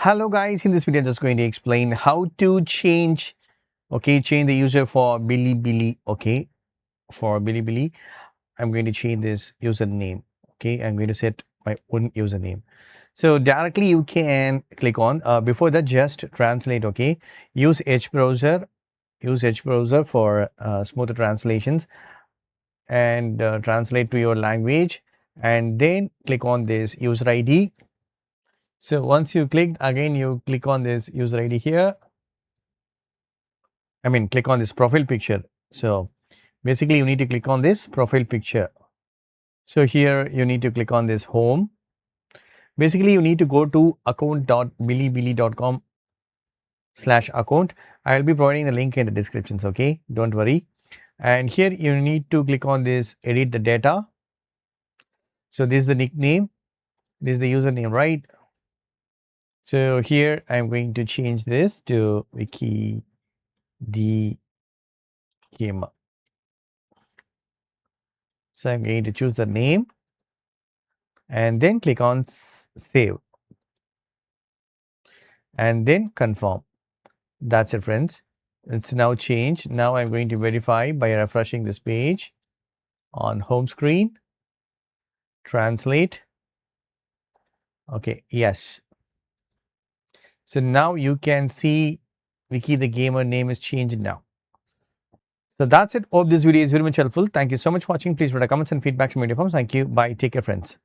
Hello guys, in this video I'm just going to explain how to change the user for Bilibili. For Bilibili I'm going to change this username. I'm going to set my own username. So directly you can click on before that, just translate. Use Edge browser. Use Edge browser for smoother translations, and translate to your language, and then click on this user ID. So once you click, again you click on this user ID here. Click on this profile picture. So basically you need to click on this profile picture. So here you need to click on this home. Basically you need to go to account.bilibili.com/account. I'll be providing the link in the descriptions. Don't worry. And here you need to click on this edit the data. So this is the nickname, this is the username, right? So here I'm going to change this to Wiki the gamer. So I'm going to choose the name and then click on save and then confirm. That's it, friends. It's now changed. Now I'm going to verify by refreshing this page on home screen. Translate. Yes. So now you can see Wiki the gamer name is changed now. So that's it. Hope this video is very much helpful. Thank you so much for watching. Please put a comments and feedback to my forms. Thank you. Bye. Take care, friends.